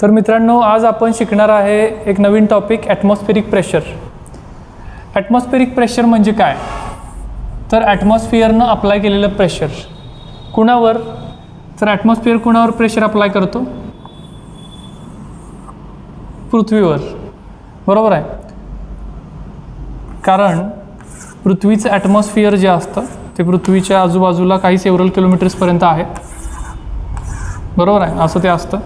तर मित्रांनो, आज आपण शिकणार आहे एक नवीन topic, atmospheric pressure. Atmospheric pressure म्हणजे काय? तर ॲटमॉस्फिअरनं अप्लाय केलेलं प्रेशर कुणावर? तर ॲटमॉस्फिअर कुणावर प्रेशर अप्लाय करतो? पृथ्वीवर, बरोबर आहे. कारण पृथ्वीचं ॲटमॉस्फिअर जे असतं ते पृथ्वीच्या आजूबाजूला काही सेव्हरल किलोमीटर्सपर्यंत आहे, बरोबर आहे, असं ते असतं.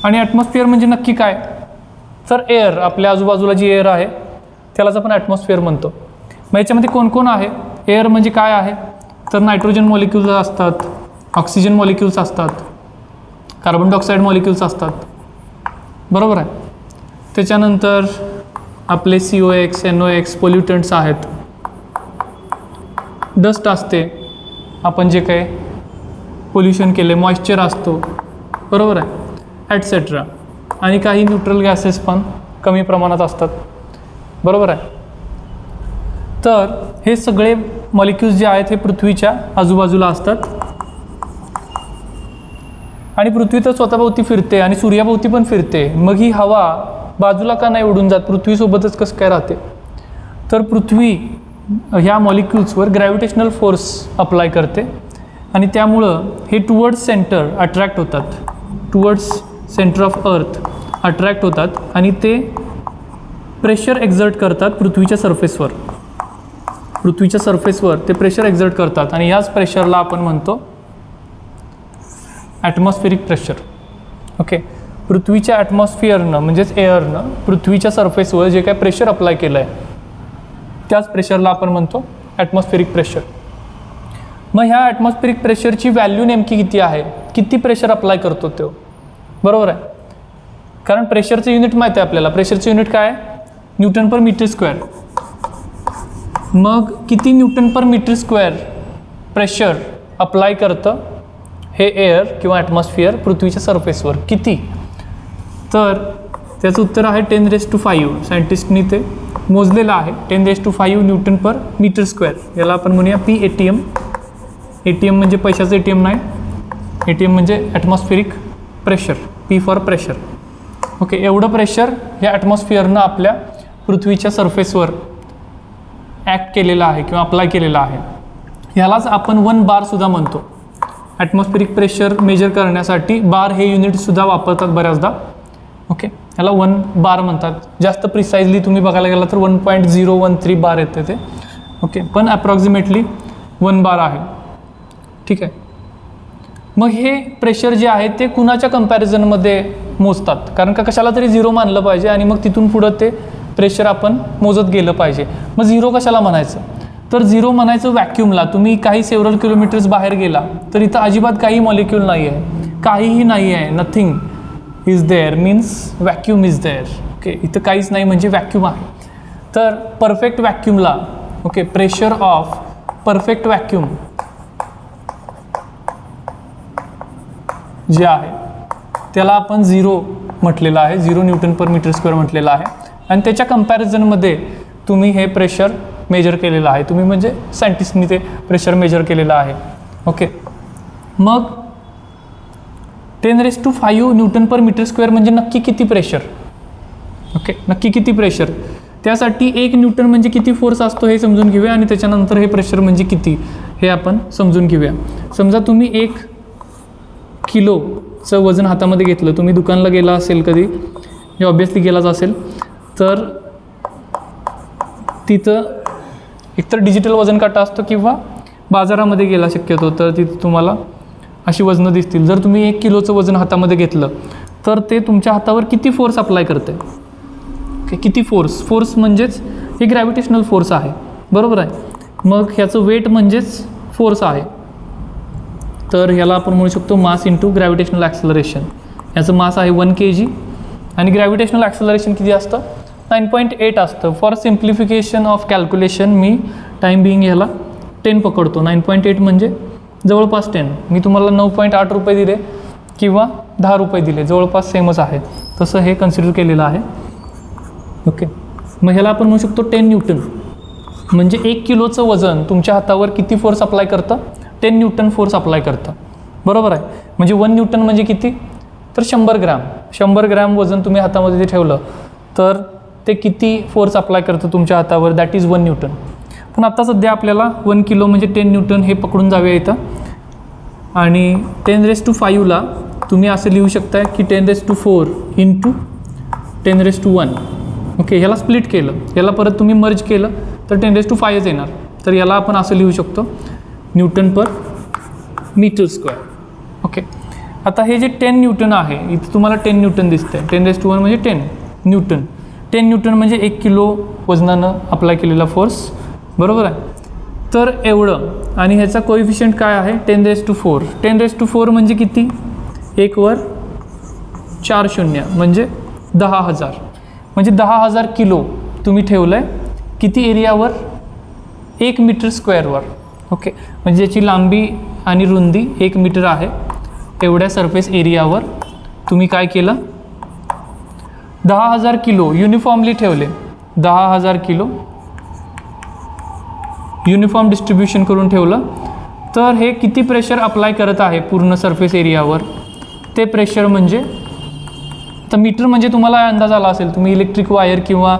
आणि ॲटमॉस्फिअर म्हणजे नक्की काय? तर एअर, आपल्या आजूबाजूला जी एअर आहे त्यालाच आपण ॲटमॉस्फिअर म्हणतो. मग याच्यामध्ये कोण कोण आहे? एअर म्हणजे काय आहे? तर नायट्रोजन मॉलिक्युल्स असतात, ऑक्सिजन मॉलिक्युल्स असतात, कार्बन डायऑक्साईड मॉलिक्युल्स असतात, बरोबर आहे. त्याच्यानंतर आपले COX, NOx पोल्युटंट्स आहेत, डस्ट असते, आपण जे काही पोल्युशन केले, मॉइश्चर असतो, बरोबर आहे, ॲटसेट्रा. आणि काही न्यूट्रल गॅसेस पण कमी प्रमाणात असतात, बरोबर आहे. तर हे सगळे मॉलिक्युल्स जे आहेत हे पृथ्वीच्या आजूबाजूला असतात. आणि पृथ्वी तर स्वतःभोवती फिरते आणि सूर्याभोवती पण फिरते. मग ही हवा बाजूला का नाही उडून जात? पृथ्वीसोबतच कसं काय राहते? तर पृथ्वी ह्या मॉलिक्युल्सवर ग्रॅव्हिटेशनल फोर्स अप्लाय करते आणि त्यामुळं हे टुवर्ड्स सेंटर अट्रॅक्ट होतात, towards centre of earth attract होतात आणि ते प्रेशर एक्झर्ट करतात पृथ्वीच्या सरफेसवर. पृथ्वीच्या सरफेसवर ते प्रेशर एक्झर्ट करतात आणि याच प्रेशरला आपण म्हणतो ॲटमॉस्फेरिक प्रेशर. ओके, पृथ्वीच्या ॲटमॉस्फिअरनं म्हणजेच एअरनं पृथ्वीच्या सरफेसवर जे काय प्रेशर अप्लाय केलं आहे त्याच प्रेशरला आपण म्हणतो ॲटमॉस्फेरिक प्रेशर. मग ह्या ॲटमॉस्फेरिक प्रेशरची व्हॅल्यू नेमकी किती आहे? किती प्रेशर अप्लाय करतो तो, बरोबर आहे. कारण प्रेशरचं युनिट माहिती आहे आपल्याला. प्रेशरचं युनिट काय आहे? न्यूटन पर मीटर स्क्वेअर. मग किती न्यूटन पर मीटर स्क्वेअर प्रेशर अप्लाय करतं हे एअर किंवा ॲटमॉस्फिअर पृथ्वीच्या सरफेसवर? किती? तर त्याचं उत्तर आहे 10⁵. सायंटिस्टनी ते मोजलेलं आहे. 10⁵ न्यूटन पर मीटर स्क्वेअर. याला आपण म्हणूया PATM. ATM म्हणजे पैशाचं ATM नाही, ATM म्हणजे atmospheric pressure, P for pressure. Okay, एवढं प्रेशर या ॲटमॉस्फिअरनं आपल्या पृथ्वीच्या सरफेसवर ॲक्ट केलेलं आहे किंवा अप्लाय केलेलं आहे. ह्यालाच आपण 1 बार सुद्धा म्हणतो. ॲटमॉस्फेरिक प्रेशर मेजर करण्यासाठी बार हे युनिटसुद्धा वापरतात बऱ्याचदा. ओके, ह्याला 1 बार म्हणतात. जास्त प्रिसाइजली तुम्ही बघायला गेला तर 1.013 बार येते ते. ओके, पण ॲप्रॉक्सिमेटली 1 बार आहे, ठीक आहे. मग हे प्रेशर जे आहे ते कुणाच्या कंपॅरिझनमध्ये मोजतात? कारण का कशाला तरी 0 मानलं पाहिजे आणि मग तिथून पुढं ते प्रेशर आपण मोजत गेलं पाहिजे. मग 0 कशाला म्हणायचं? तर 0 म्हणायचं व्हॅक्यूमला. तुम्ही काही सेव्हरल किलोमीटर्स बाहेर गेला तर इथं अजिबात काही मॉलिक्यूल नाही आहे, काहीही नाही आहे, nothing is there means vacuum is there. Okay, इथं काहीच नाही म्हणजे व्हॅक्यूम आहे. तर परफेक्ट व्हॅक्यूमला, okay, pressure of perfect vacuum जे आहे त्याला आपण 0 म्हटलेलं आहे, 0 न्यूटन पर मीटर स्क्वेअर म्हटलेलं आहे. आणि त्याच्या कंपॅरिझनमध्ये तुम्ही हे प्रेशर मेजर केलेलं आहे. तुम्ही म्हणजे सायंटिस्टनी ते प्रेशर मेजर केलेलं आहे. ओके, मग 10⁵ न्यूटन पर मीटर स्क्वेअर म्हणजे नक्की किती प्रेशर? ओके, नक्की किती प्रेशर? त्यासाठी 1 न्यूटन म्हणजे किती फोर्स असतो हे समजून घेऊया आणि त्याच्यानंतर हे प्रेशर म्हणजे किती हे आपण समजून घेऊया. समजा तुम्ही 1 किलोचं वजन हातामध्ये घेतलं. तुम्ही दुकानला गेला असेल कधी, हे ऑब्वियसली गेलाच असेल, तर तिथं एकतर डिजिटल वजन काटा असतो किंवा बाजारामध्ये गेला शक्यतो तर तिथं तुम्हाला अशी वजनं दिसतील. जर तुम्ही 1 किलोचं वजन हातामध्ये घेतलं तर ते तुमच्या हातावर किती फोर्स अप्लाय करते? ओके, किती फोर्स? फोर्स म्हणजेच हे ग्रॅव्हिटेशनल फोर्स आहे, बरोबर आहे. मग ह्याचं वेट म्हणजेच फोर्स आहे. तर ह्याला आपण म्हणू शकतो मास इंटू ग्रॅव्हिटेशनल ॲक्सेलरेशन. याचं मास आहे 1 kg आणि ग्रॅव्हिटेशनल ॲक्सेलरेशन किती असतं? 9.8 असतं. For simplification of calculation me time being ह्याला 10 पकडतो. 9.8 म्हणजे जवळपास 10. मी तुम्हाला 9.8 रुपये दिले किंवा 10 रुपये दिले, जवळपास सेमच आहे, तसं हे कन्सिडर केलेलं आहे. ओके, मग ह्याला आपण म्हणू शकतो 10 न्यूटन. म्हणजे 1 किलोचं वजन तुमच्या हातावर किती फोर्स अप्लाय करतं? 10 न्यूटन फोर्स अप्लाय करतं. बरोबर आहे. म्हणजे 1 न्यूटन म्हणजे किती, तर 100 ग्रॅम. 100 ग्रॅम वजन तुम्ही हातामध्ये ते ठेवलं तर ते किती फोर्स अप्लाय करतं तुमच्या हातावर, दॅट इज 1 न्यूटन. पण आता सध्या आपल्याला 1 किलो म्हणजे 10 न्यूटन हे पकडून जाऊया इथं. आणि 10⁵ तुम्ही असं लिहू शकता की 10⁴ इंटू 10⁻⁴. ओके, ह्याला स्प्लिट केलं, याला परत तुम्ही मर्ज केलं तर 10⁵ येणार. तर याला आपण असं लिहू शकतो न्यूटन पर मीटर स्क्वेअर. ओके, आता हे जे 10 न्यूटन आहे, इथं तुम्हाला 10 न्यूटन दिसतंय. 10⁻⁴ म्हणजे 10 न्यूटन. 10 न्यूटन म्हणजे 1 किलो वजनानं अप्लाय केलेला फोर्स, बरोबर आहे. तर एवढं, आणि ह्याचा कोएफिशियंट काय आहे, 10⁻⁴. 10⁻⁴ म्हणजे किती, 1 वर 4 शून्य म्हणजे 10,000. म्हणजे 10,000 किलो तुम्ही ठेवलं आहे किती एरियावर, 1 मीटर स्क्वेअरवर. ओके, म्हणजे ज्याची लांबी आणि रुंदी 1 मीटर आहे तेवढ्या सरफेस एरियावर तुम्ही काय केलं, 10,000 किलो युनिफॉर्मली ठेवले. 10,000 किलो युनिफॉर्म डिस्ट्रीब्युशन करून ठेवलं. तर हे किती प्रेशर अप्लाय करत आहे पूर्ण सरफेस एरियावर, ते प्रेशर म्हणजे, तर मीटर म्हणजे तुम्हाला अंदाज आला असेल. तुम्ही इलेक्ट्रिक वायर किंवा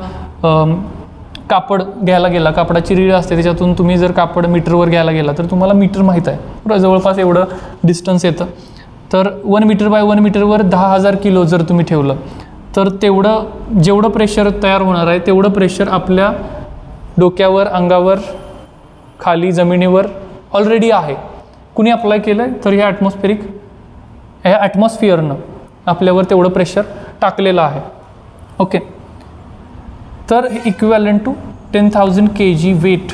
कापड घ्यायला गेला, कापडाची रीळ असते त्याच्यातून तुम्ही जर कापड मीटरवर घ्यायला गेला तर तुम्हाला मीटर माहीत आहे, जवळपास एवढं डिस्टन्स येतं. तर 1 मीटर बाय 1 मीटरवर 10,000 किलो जर तुम्ही ठेवलं तर तेवढं जेवढं प्रेशर तयार होणार आहे तेवढं प्रेशर आपल्या डोक्यावर, अंगावर, खाली जमिनीवर ऑलरेडी आहे. कुणी अप्लाय केलं आहे, तर ह्या ॲटमॉस्फिअरनं आपल्यावर तेवढं प्रेशर टाकलेलं आहे. ओके, तर हे equivalent to 10,000 kg weight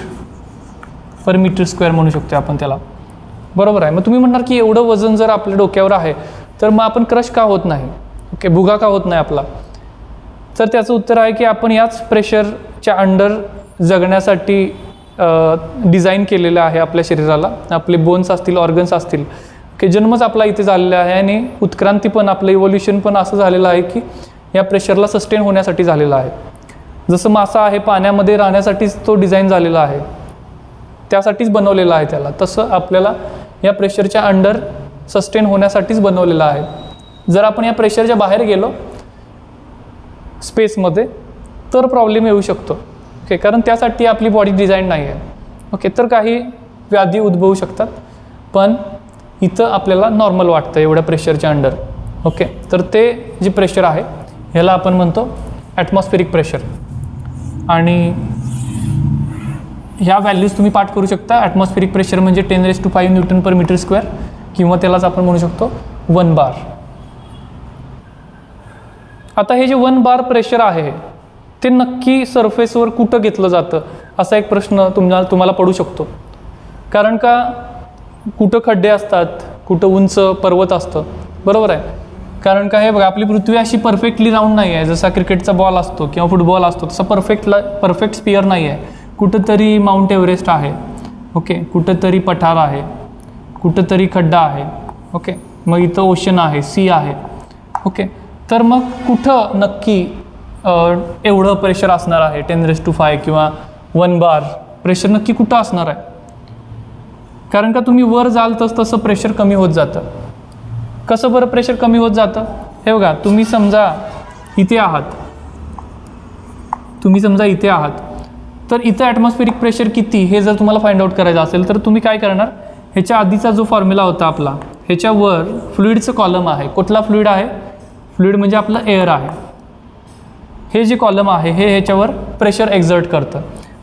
per metre square म्हणू शकतो आपण त्याला, बरोबर आहे. मग तुम्ही म्हणणार की एवढं वजन जर आपल्या डोक्यावर आहे तर मग आपण क्रश का होत नाही, ओके, भुगा का होत नाही आपला. तर त्याचं उत्तर आहे की आपण याच प्रेशरच्या अंडर जगण्यासाठी डिझाईन केलेलं आहे आपल्या शरीराला. आपले बोन्स असतील, ऑर्गन्स असतील, की जन्मच आपला इथे झालेला आहे आणि उत्क्रांती पण, आपलं इव्होल्युशन पण असं झालेलं आहे की या प्रेशरला सस्टेन होण्यासाठी झालेलं आहे. जसं मासा आहे पाण्यामध्ये राहण्यासाठीच तो डिझाईन झालेला आहे, त्यासाठीच बनवलेला आहे त्याला, तसं आपल्याला या प्रेशरच्या अंडर सस्टेन होण्यासाठीच बनवलेलं आहे. जर आपण या प्रेशरच्या बाहेर गेलो स्पेसमध्ये तर प्रॉब्लेम येऊ शकतो. ओके, कारण त्यासाठी आपली बॉडी डिझाईन नाही आहे. ओके, तर काही व्याधी उद्भवू शकतात, पण इथं आपल्याला नॉर्मल वाटतं एवढ्या प्रेशरच्या अंडर. ओके, तर ते जे प्रेशर आहे ह्याला आपण म्हणतो ॲटमॉस्फेरिक प्रेशर. आणि ह्या व्हॅल्यूज तुम्ही पाठ करू शकता. ॲटमॉस्फेरिक प्रेशर म्हणजे 10⁵ न्यूटन पर मीटर स्क्वेअर, किंवा त्यालाच आपण म्हणू शकतो 1 बार. आता हे जे 1 बार प्रेशर आहे ते नक्की सरफेसवर कुठं घेतलं जातं, असा एक प्रश्न तुम्हाला पडू शकतो. कारण का कुठं खड्डे असतात, कुठं उंच पर्वत असतं, बरोबर आहे. कारण का हे बघा, आपली पृथ्वी अशी परफेक्टली राऊंड नाही आहे. जसा क्रिकेटचा बॉल असतो किंवा फुटबॉल असतो तसा परफेक्ट स्पिअर नाही आहे. कुठंतरी माउंट एव्हरेस्ट आहे, ओके, कुठंतरी पठार आहे, कुठंतरी खड्डा आहे. ओके, मग इथं ओशन आहे, सी आहे. ओके, तर मग कुठं नक्की एवढं प्रेशर असणार आहे, 10⁵ किंवा 1 बार प्रेशर नक्की कुठं असणार आहे. कारण का तुम्ही वर जाल तसं प्रेशर कमी होत जातं. कसं बरं प्रेशर कमी होत जातं, हे बघा, तुम्ही समजा इथे आहात, तर इथं ॲटमॉस्फेरिक प्रेशर किती हे जर तुम्हाला फाइंड आउट करायचं असेल तर तुम्ही काय करणार, ह्याच्या आधीचा जो फॉर्म्युला होता आपला, ह्याच्यावर फ्लुइडचं कॉलम आहे. कुठला फ्लुइड आहे, फ्लुइड म्हणजे आपलं एअर आहे. हे जे कॉलम आहे हे ह्याच्यावर प्रेशर एक्झर्ट करतं.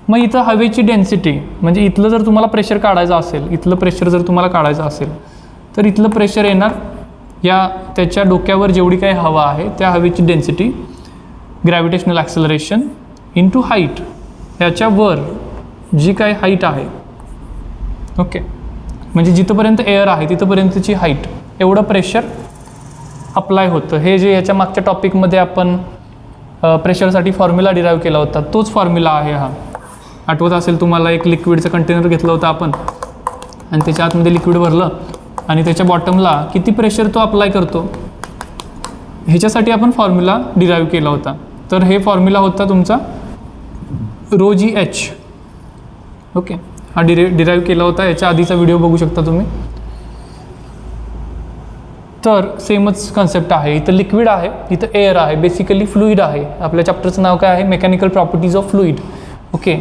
मग इथं हवेची डेन्सिटी, म्हणजे इथलं जर तुम्हाला प्रेशर काढायचं असेल, तर इथलं प्रेशर येणार या त्याच्या डोक्यावर जेवढी काही हवा आहे त्या हवेची density, gravitational acceleration into height, ह्याच्यावर जी काही हाईट आहे, ओके, म्हणजे जिथंपर्यंत एअर आहे तिथंपर्यंतची हाईट, एवढं प्रेशर अप्लाय होतं. हे जे ह्याच्या मागच्या टॉपिकमध्ये आपण प्रेशरसाठी फॉर्म्युला डिराईव्ह केला होता तोच फॉर्म्युला आहे हा. आठवत असेल तुम्हाला, एक लिक्विडचं कंटेनर घेतलं होतं आपण आणि त्याच्या आतमध्ये लिक्विड भरलं आणि त्याच्या बॉटमला किती प्रेशर तो अप्लाय करतो ह्याच्यासाठी आपण फॉर्म्युला डिराईव्ह केला होता. तर हे फॉर्म्युला होता तुमचा ρgh. ओके, हा डिराईव्ह केला होता. याच्या आधीचा व्हिडिओ बघू शकता तुम्ही. तर सेमच कन्सेप्ट आहे. इथं लिक्विड आहे, इथं एअर आहे, बेसिकली फ्लुईड आहे. आपल्या चॅप्टरचं नाव काय आहे? Mechanical properties of fluid. Okay,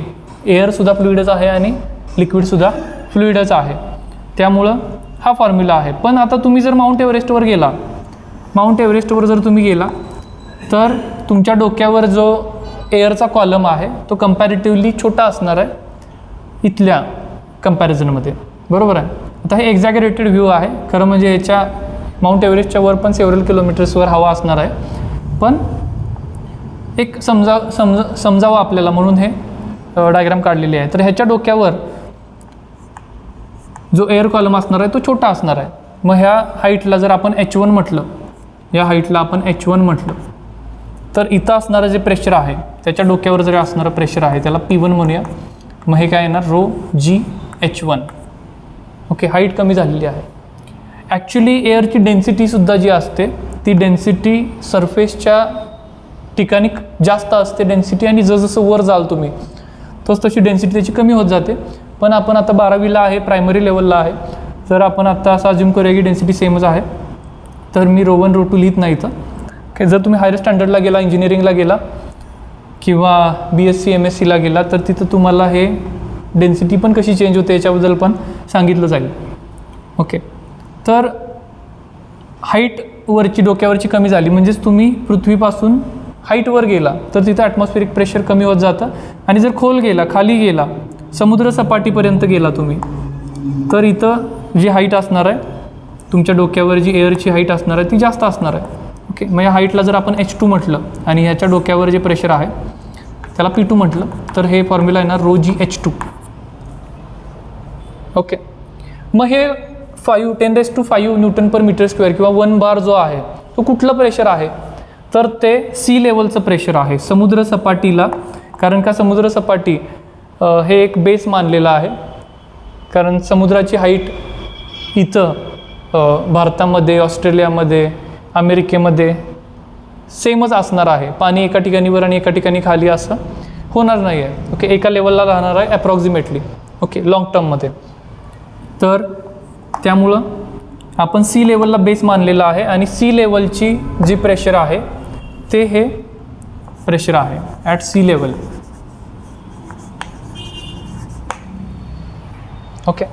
एअरसुद्धा फ्लुईडच आहे आणि लिक्विडसुद्धा फ्लुईडच आहे. त्यामुळं हा फॉर्म्युला आहे. पण आता तुम्ही जर माउंट एव्हरेस्टवर गेला, माउंट एव्हरेस्टवर जर तुम्ही गेला तर तुमच्या डोक्यावर जो एअरचा कॉलम आहे तो कंपॅरेटिव्हली छोटा असणार आहे इथल्या कंपॅरिझनमध्ये, बरोबर आहे. आता हे एक्झॅगरेटेड व्ह्यू आहे खरं म्हणजे. याच्या माउंट एव्हरेस्टच्या वर पण सेव्हरल किलोमीटर्सवर हवा असणार आहे, पण एक समजावं आपल्याला म्हणून हे डायग्राम काढलेली आहे. तर ह्याच्या डोक्यावर जो एअर कॉलम असणार आहे तो छोटा असणार आहे. मग ह्या हाईटला जर आपण H1 म्हटलं, या हाईटला आपण H1 म्हटलं, तर इथं असणारं जे प्रेशर आहे त्याच्या डोक्यावर जरी असणारं प्रेशर आहे त्याला P1 म्हणूया. मग हे काय येणार? ρgH1. ओके, हाईट कमी झालेली आहे. ॲक्च्युली एअरची डेन्सिटीसुद्धा जी असते ती डेन्सिटी सरफेसच्या ठिकाणी जास्त असते डेन्सिटी, आणि जसं वर जाल तुम्ही तशी डेन्सिटी त्याची कमी होत जाते. पण आपण आता 12वीला आहे, प्रायमरी लेवलला आहे, तर आपण आता असं अज्युम करूया की डेन्सिटी सेमच आहे. तर मी ρ1 ρ2 लिहित नाही इथं. की जर तुम्ही हायर स्टँडर्डला गेला, इंजिनिअरिंगला गेला किंवा BSc MScला गेला तर तिथं तुम्हाला हे डेन्सिटी पण कशी चेंज होते याच्याबद्दल पण सांगितलं जाईल. ओके, तर हाईट वरची डोक्यावरची कमी झाली म्हणजेच तुम्ही पृथ्वीपासून हाईटवर गेला तर तिथं ॲटमॉस्फेरिक प्रेशर कमी होत जातं. आणि जर खोल गेला, खाली गेला, समुद्र सपाटीपर्यंत गेला तुम्ही, तर इथं जी हाईट असणार आहे तुमच्या डोक्यावर, जी एअरची हाईट असणार आहे ती जास्त असणार आहे. ओके, मग या हाईटला जर आपण H2 म्हटलं आणि ह्याच्या डोक्यावर जे प्रेशर आहे त्याला P2 म्हटलं, तर हे फॉर्म्युला येणार ρgH2. ओके, मग हे 10⁵ न्यूटन पर मीटर स्क्वेअर किंवा 1 बार जो आहे तो कुठलं प्रेशर आहे? तर ते सी लेवलचं प्रेशर आहे समुद्र सपाटीला. कारण का समुद्र सपाटी हे एक बेस मानलेलं आहे. कारण समुद्राची हाईट इथं भारतामध्ये, ऑस्ट्रेलियामध्ये, अमेरिकेमध्ये सेमच असणार आहे. पाणी एका ठिकाणी वर आणि एका ठिकाणी खाली असं होणार नाही आहे. ओके, एका लेवलला राहणार आहे ॲप्रॉक्सिमेटली. ओके, लाँग टर्ममध्ये. तर त्यामुळं आपण सी लेवलला बेस मानलेला आहे आणि सी लेवलची जी प्रेशर आहे ते हे प्रेशर आहे ॲट सी लेवल. ओके.